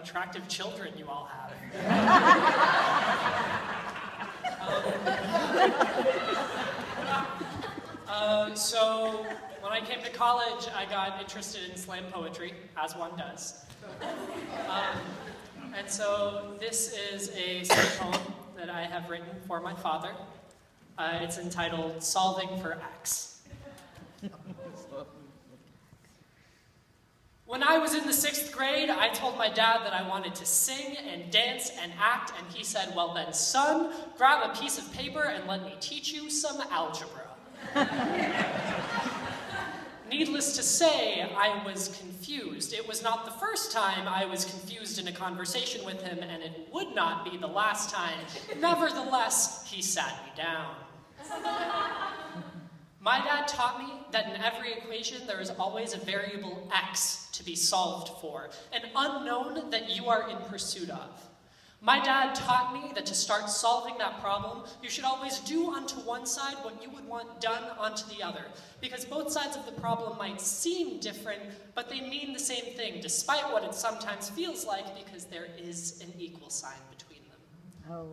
attractive children you all have. So when I came to college, I got interested in slam poetry, as one does. And so this is a slam poem that I have written for my father. It's entitled Solving for X. When I was in the 6th grade, I told my dad that I wanted to sing and dance and act, and he said, well then, son, grab a piece of paper and let me teach you some algebra. Needless to say, I was confused. It was not the first time I was confused in a conversation with him, and it would not be the last time. Nevertheless, he sat me down. My dad taught me that in every equation there is always a variable x to be solved for, an unknown that you are in pursuit of. My dad taught me that to start solving that problem, you should always do unto one side what you would want done unto the other, because both sides of the problem might seem different, but they mean the same thing, despite what it sometimes feels like, because there is an equal sign between them. Oh.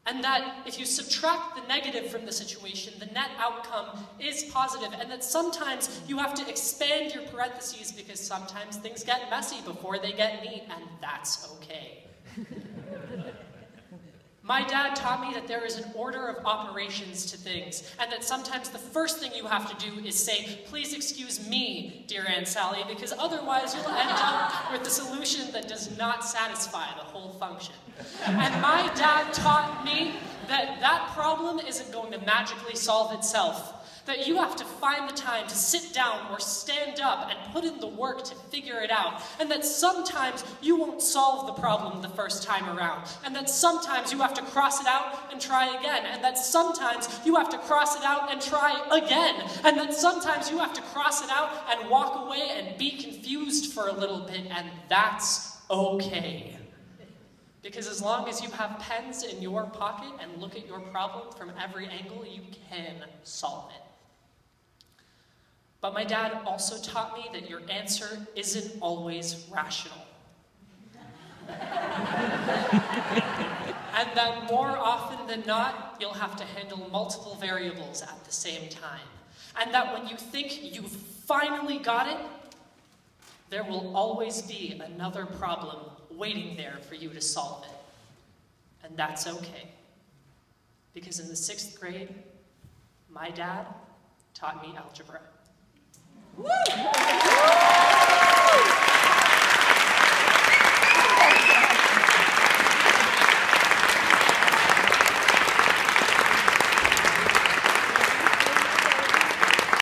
And that if you subtract the negative from the situation, the net outcome is positive, and that sometimes you have to expand your parentheses because sometimes things get messy before they get neat, and that's okay. My dad taught me that there is an order of operations to things, and that sometimes the first thing you have to do is say, please excuse me, dear Aunt Sally, because otherwise you'll end up with a solution that does not satisfy the whole function. And my dad taught me that that problem isn't going to magically solve itself, that you have to find the time to sit down or stand up and put in the work to figure it out, and that sometimes you won't solve the problem the first time around, and that sometimes you have to cross it out and try again, and that sometimes you have to cross it out and try again, and that sometimes you have to cross it out and walk away and be confused for a little bit, and that's okay. Because as long as you have pens in your pocket and look at your problem from every angle, you can solve it. But my dad also taught me that your answer isn't always rational. And that more often than not, you'll have to handle multiple variables at the same time. And that when you think you've finally got it, there will always be another problem waiting there for you to solve it. And that's okay. Because in the 6th grade, my dad taught me algebra. Woo!